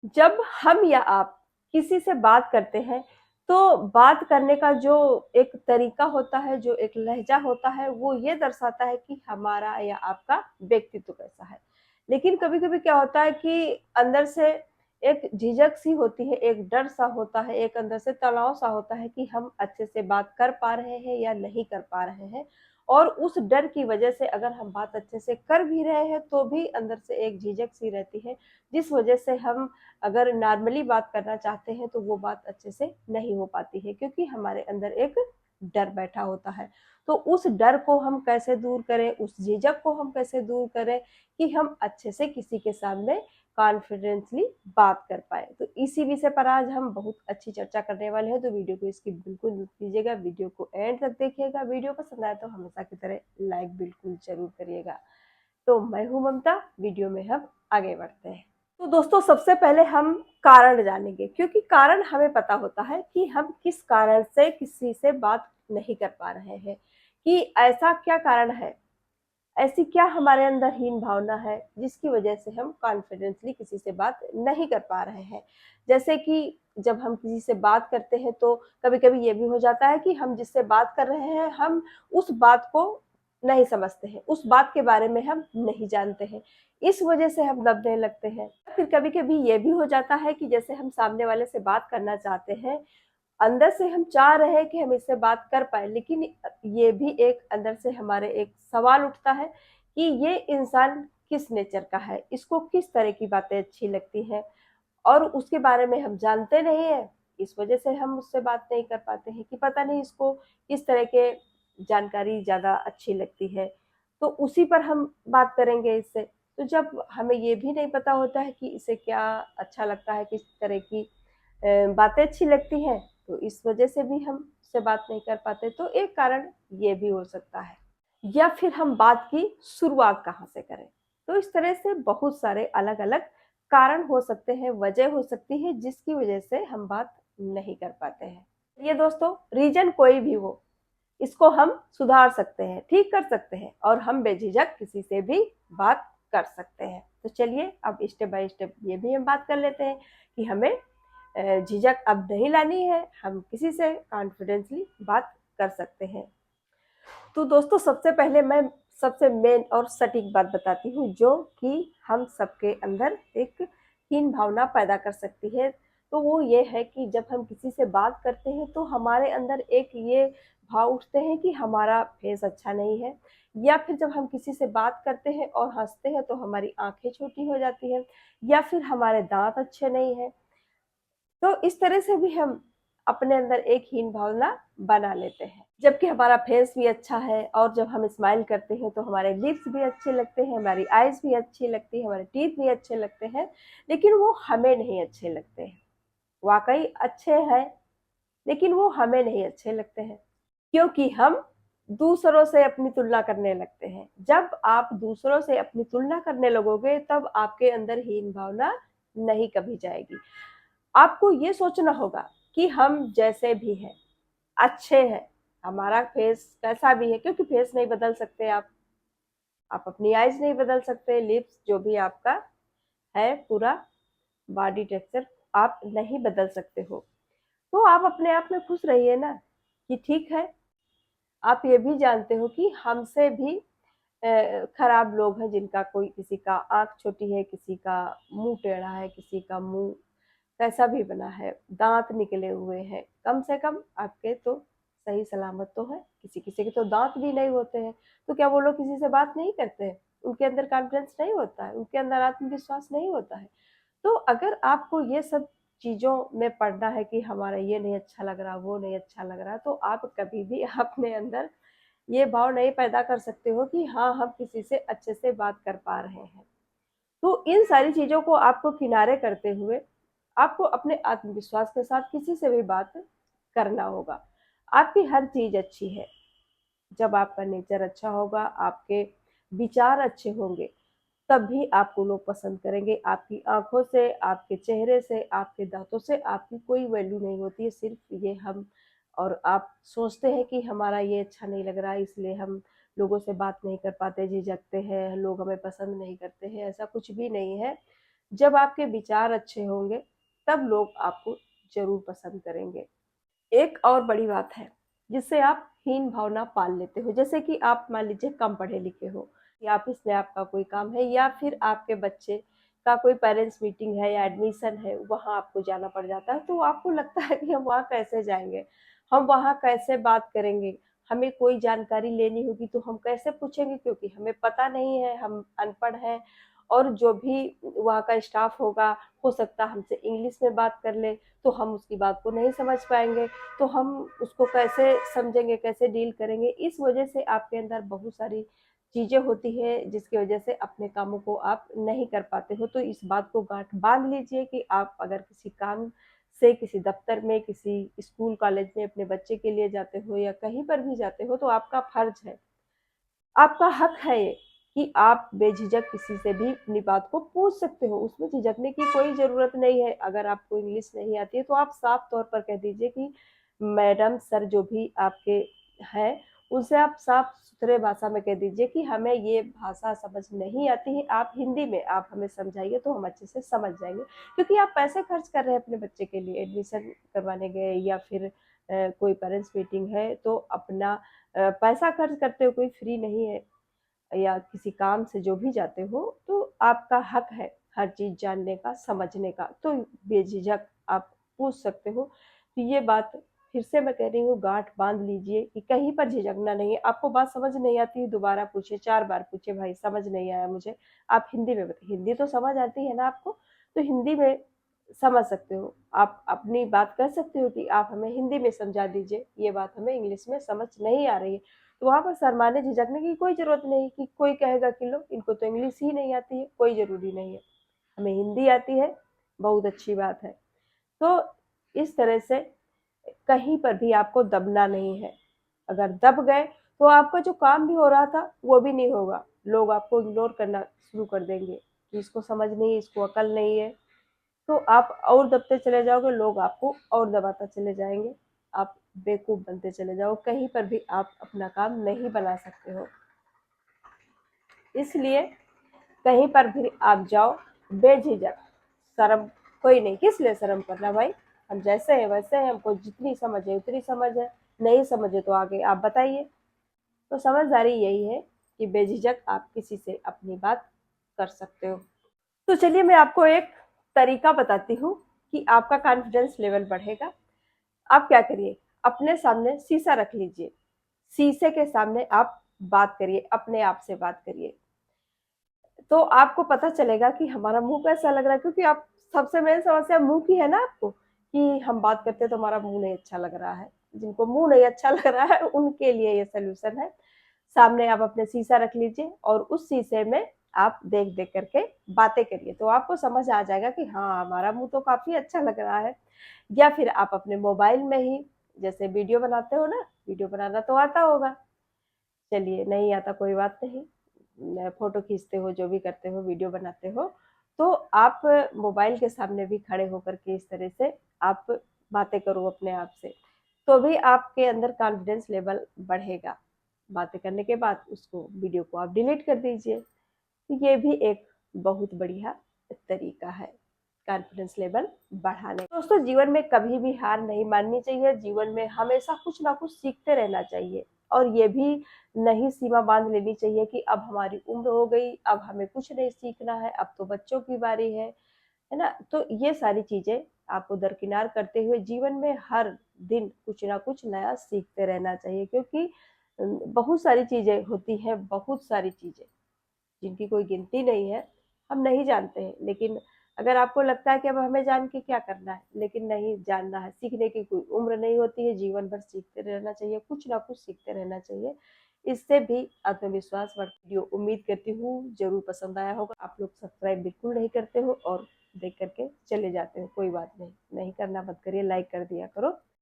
जब हम या आप किसी से बात करते हैं, तो बात करने का जो एक तरीका होता है, जो एक लहज़ा होता है, वो ये दर्शाता है कि हमारा या आपका व्यक्तित्व कैसा है। लेकिन कभी-कभी क्या होता है कि अंदर से एक झिझक-सी होती है, एक डर-सा होता है, एक अंदर से तनाव-सा होता है कि हम अच्छे से बात कर पा रहे हैं या नहीं कर पा रहे हैं। और उस डर की वजह से अगर हम बात अच्छे से कर भी रहे हैं, तो भी अंदर से एक झिझक-सी रहती है, जिस वजह से हम अगर नॉर्मली बात करना चाहते हैं तो वो बात अच्छे से नहीं हो पाती है, क्योंकि हमारे अंदर एक डर बैठा होता है। तो उस डर को हम कैसे दूर करें, उस झिझक को हम कैसे दूर करें कि हम अच्छे से किसी के सामने कॉन्फिडेंटली बात कर पाए। तो इसी विषय पर आज हम बहुत अच्छी चर्चा करने वाले हैं, तो वीडियो को स्किप बिल्कुल मत कीजिएगा, वीडियो को एंड तक देखिएगा। वीडियो पसंद आए तो हमेशा की तरह लाइक बिल्कुल जरूर करिएगा। तो मैं हूँ ममता, वीडियो में हम आगे बढ़ते हैं। तो दोस्तों, सबसे पहले हम कारण जानेंगे, क्योंकि कारण हमें पता होता है कि हम किस कारण से किसी से बात नहीं कर पा रहे हैं, कि ऐसा क्या कारण है, ऐसी क्या हमारे अंदर हीन भावना है जिसकी वजह से हम कॉन्फिडेंटली किसी से बात नहीं कर पा रहे हैं। जैसे कि जब हम किसी से बात करते हैं तो कभी-कभी ये भी हो जाता है कि हम जिससे बात कर रहे हैं, हम उस बात को नहीं समझते हैं, उस बात के बारे में हम नहीं जानते हैं। इस वजह से हम दबने लगते हैं। फिर कभी-कभी ये भी हो जाता है कि जैसे हम सामने वाले से बात करना चाहते हैं, अंदर से हम चाह रहे हैं कि हम इससे बात कर पाए, लेकिन ये भी एक अंदर से हमारे एक सवाल उठता है कि ये इंसान किस नेचर का है, इसको किस तरह की बातें अच्छी लगती हैं, और उसके बारे में हम जानते नहीं है। इस वजह से हम उससे बात नहीं कर पाते हैं कि पता नहीं इसको किस तरह के जानकारी ज़्यादा अच्छी लगती है, तो उसी पर हम बात करेंगे इससे। तो जब हमें ये भी नहीं पता होता है कि इसे क्या अच्छा लगता है, किस तरह की बातें अच्छी लगती हैं, तो इस वजह से भी हम उससे बात नहीं कर पाते। तो एक कारण ये भी हो सकता है, या फिर हम बात की शुरुआत कहाँ से करें। तो इस तरह से बहुत सारे अलग-अलग कारण हो सकते हैं, वजह हो सकती है जिसकी वजह से हम बात नहीं कर पाते हैं। ये दोस्तों, रीज़न कोई भी हो, इसको हम सुधार सकते हैं, ठीक कर सकते हैं, और हम बेझिझक किसी से भी बात कर सकते हैं। तो चलिए अब स्टेप बाय स्टेप ये भी हम बात कर लेते हैं कि हमें झिझक अब नहीं लानी है, हम किसी से कॉन्फिडेंटली बात कर सकते हैं। तो दोस्तों, सबसे पहले मैं सबसे मेन और सटीक बात बताती हूँ, जो कि हम सबके अंदर एक हीन भावना पैदा कर सकती है। तो वो ये है कि जब हम किसी से बात करते हैं तो हमारे अंदर एक ये भाव उठते हैं कि हमारा फेस अच्छा नहीं है, या फिर जब हम किसी से बात करते हैं और हँसते हैं तो हमारी आँखें छोटी हो जाती हैं, या फिर हमारे दाँत अच्छे नहीं हैं। तो इस तरह से भी हम अपने अंदर एक हीन भावना बना लेते हैं। जबकि हमारा फेस भी अच्छा है, और जब हम स्माइल करते हैं तो हमारे लिप्स भी अच्छे लगते हैं, हमारी आईज़ भी अच्छी लगती है, हमारे टीथ भी अच्छे लगते हैं, लेकिन वो हमें नहीं अच्छे लगते हैं। वाक़ई अच्छे हैं, लेकिन वो हमें नहीं अच्छे लगते हैं, क्योंकि हम दूसरों से अपनी तुलना करने लगते हैं। जब आप दूसरों से अपनी तुलना करने लगोगे, तब आपके अंदर हीन भावना नहीं कभी जाएगी। आपको ये सोचना होगा कि हम जैसे भी हैं, अच्छे हैं, हमारा फेस कैसा भी है, क्योंकि फेस नहीं बदल सकते आप अपनी आईज़ नहीं बदल सकते, लिप्स जो भी आपका है, पूरा बॉडी टेक्सचर आप नहीं बदल सकते हो। तो आप अपने आप में खुश रहिए ना, कि ठीक है, आप ये भी जानते हो कि हमसे भी खराब लोग हैं, जिनका कोई किसी का आँख छोटी है, किसी का मुँह टेढ़ा है, किसी का मुँह कैसा भी बना है, दाँत निकले हुए हैं, कम से कम आपके तो सही सलामत तो हैं। किसी-किसी के तो दाँत भी नहीं होते हैं, तो क्या वो लोग किसी से बात नहीं करते हैं? उनके अंदर कॉन्फिडेंस नहीं होता है, उनके अंदर आत्मविश्वास नहीं होता है। तो अगर आपको ये सब चीज़ों में पड़ना है कि हमारा ये नहीं अच्छा लग रहा, वो नहीं अच्छा लग रहा, तो आप कभी भी अपने अंदर ये भाव नहीं पैदा कर सकते हो कि हाँ, हम किसी से अच्छे से बात कर पा रहे हैं। तो इन सारी चीज़ों को आपको किनारे करते हुए, आपको अपने आत्मविश्वास के साथ किसी से भी बात करना होगा। आपकी हर चीज़ अच्छी है। जब आपका नेचर अच्छा होगा, आपके विचार अच्छे होंगे, तभी आपको लोग पसंद करेंगे। आपकी आँखों से, आपके चेहरे से, आपके दाँतों से आपकी कोई वैल्यू नहीं होती है। सिर्फ़ ये हम और आप सोचते हैं कि हमारा ये अच्छा नहीं लग रहा है, इसलिए हम लोगों से बात नहीं कर पाते, झिझकते हैं, लोग हमें पसंद नहीं करते हैं, ऐसा कुछ भी नहीं है। जब आपके विचार अच्छे होंगे, तब लोग आपको ज़रूर पसंद करेंगे। एक और बड़ी बात है, जिससे आप हीन भावना पाल लेते हो। जैसे कि आप मान लीजिए कम पढ़े-लिखे हो, या ऑफ़िस में आपका कोई काम है, या फिर आपके बच्चे का कोई पेरेंट्स मीटिंग है या एडमिशन है, वहाँ आपको जाना पड़ जाता है, तो आपको लगता है कि हम वहाँ कैसे जाएँगे? हम वहाँ कैसे बात करेंगे? हमें कोई जानकारी लेनी होगी तो हम कैसे पूछेंगे? क्योंकि हमें पता नहीं है, हम अनपढ़ हैं, और जो भी वहाँ का स्टाफ होगा, हो सकता है हमसे इंग्लिश में बात कर ले, तो हम उसकी बात को नहीं समझ पाएँगे। तो हम उसको कैसे समझेंगे, कैसे डील करेंगे? इस वजह से आपके अंदर बहुत सारी चीज़ें होती हैं, जिसकी वजह से अपने कामों को आप नहीं कर पाते हो। तो इस बात को गाँठ बाँध लीजिए कि आप अगर किसी काम से किसी दफ़्तर में, किसी स्कूल कॉलेज में अपने बच्चे के लिए जाते हो, या कहीं पर भी जाते हो, तो आपका फ़र्ज़ है, आपका हक है ये, कि आप बेझिझक किसी से भी अपनी बात को पूछ सकते हो, उसमें झिझकने की कोई ज़रूरत नहीं है। अगर आपको इंग्लिश नहीं आती है, तो आप साफ तौर पर कह दीजिए कि मैडम, सर, जो भी आपके हैं, उनसे आप साफ-सुथरे भाषा में कह दीजिए कि हमें ये भाषा समझ नहीं आती है, आप हिंदी में आप हमें समझाइए तो हम अच्छे से समझ जाएँगे। क्योंकि आप पैसे खर्च कर रहे हैं अपने बच्चे के लिए, एडमिशन करवाने गए, या फिर कोई पेरेंट्स मीटिंग है, तो अपना पैसा खर्च करते हो, कोई फ्री नहीं है। या किसी काम से जो भी जाते हो, तो आपका हक है हर चीज़ जानने का, समझने का, तो बेझिझक आप पूछ सकते हो। तो ये बात फिर से मैं कह रही हूँ, गाँठ बाँध लीजिए कि कहीं पर झिझकना नहीं है। आपको बात समझ नहीं आती है, दोबारा पूछिए, 4 बार पूछिए, भाई समझ नहीं आया मुझे, आप हिंदी में बताइए। हिंदी तो समझ आती है ना आपको, तो हिंदी में समझ सकते हो। आप अपनी बात कह सकते हो कि आप हमें हिंदी में समझा दीजिए, ये बात हमें इंग्लिश में समझ नहीं आ रही है। तो वहाँ पर शर्माने, झिझकने की कोई ज़रूरत नहीं कि कोई कहेगा कि लो, इनको तो इंग्लिश ही नहीं आती है, कोई ज़रूरी नहीं है। हमें हिंदी आती है, बहुत अच्छी बात है। तो इस तरह से कहीं पर भी आपको दबना नहीं है। अगर दब गए, तो आपका जो काम भी हो रहा था, वो भी नहीं होगा। लोग आपको इग्नोर करना शुरू कर देंगे कि इसको समझ नहीं है, इसको अकल नहीं है। तो आप और दबते चले जाओगे, लोग आपको और दबाता चले जाएँगे। आप बेवकूफ़ बनते चले जाओ, कहीं पर भी आप अपना काम नहीं बना सकते हो। इसलिए कहीं पर भी आप जाओ, बेझिझक, शर्म कोई नहीं, किस लिए शर्म करना भाई? हम जैसे हैं वैसे हैं, हमको जितनी समझ है उतनी समझ है, नहीं समझ है तो आगे आप बताइए। तो समझदारी यही है कि बेझिझक आप किसी से अपनी बात कर सकते हो। तो चलिए मैं आपको एक तरीका बताती हूँ कि आपका कॉन्फिडेंस लेवल बढ़ेगा। आप क्या करिए, अपने सामने शीशा रख लीजिए। शीशे के सामने आप बात करिए, अपने आप से बात करिए। तो आपको पता चलेगा कि हमारा मुँह कैसा लग रहा है, क्योंकि आप सबसे मेन समस्या मुँह की है ना आपको, कि हम बात करते हैं तो हमारा मुँह नहीं अच्छा लग रहा है। जिनको मुँह नहीं अच्छा लग रहा है, उनके लिए ये सॉल्यूशन है। सामने आप अपने शीशा रख लीजिए, और उस शीशे में आप देख-देख कर के बातें करिए। तो आपको समझ आ जाएगा कि हाँ, हमारा मुँह तो काफ़ी अच्छा लग रहा है। या फिर आप अपने मोबाइल में ही, जैसे वीडियो बनाते हो ना, वीडियो बनाना तो आता होगा। चलिए, नहीं आता कोई बात नहीं। फ़ोटो खींचते हो, जो भी करते हो, वीडियो बनाते हो, तो आप मोबाइल के सामने भी खड़े होकर के इस तरह से आप बातें करो अपने आप से, तो भी आपके अंदर कॉन्फिडेंस लेवल बढ़ेगा। बातें करने के बाद उसको, वीडियो को आप डिलीट कर दीजिए। तो ये भी एक बहुत बढ़िया तरीका है कॉन्फिडेंस लेवल बढ़ाने का। दोस्तों, जीवन में कभी भी हार नहीं माननी चाहिए, जीवन में हमेशा कुछ ना कुछ सीखते रहना चाहिए, और ये भी नहीं सीमा बांध लेनी चाहिए कि अब हमारी उम्र हो गई, अब हमें कुछ नहीं सीखना है, अब तो बच्चों की बारी है ना? तो ये सारी चीजें आपको दरकिनार करते हुए जीवन में हर दिन कुछ ना कुछ नया सीखते रहना चाहिए, क्योंकि बहुत सारी चीजें होती हैं, बहुत सारी चीजें जिनकी कोई गिनती नहीं है, हम नहीं जानते हैं। लेकिन अगर आपको लगता है कि अब हमें जान के क्या करना है, लेकिन नहीं, जानना है, सीखने की कोई उम्र नहीं होती है, जीवन भर सीखते रहना चाहिए, कुछ ना कुछ सीखते रहना चाहिए। इससे भी आत्मविश्वास बढ़ता है। उम्मीद करती हूँ ज़रूर पसंद आया होगा। आप लोग सब्सक्राइब बिल्कुल नहीं करते हो और देख कर के चले जाते हो, कोई बात नहीं, नहीं करना मत करिए, लाइक कर दिया करो।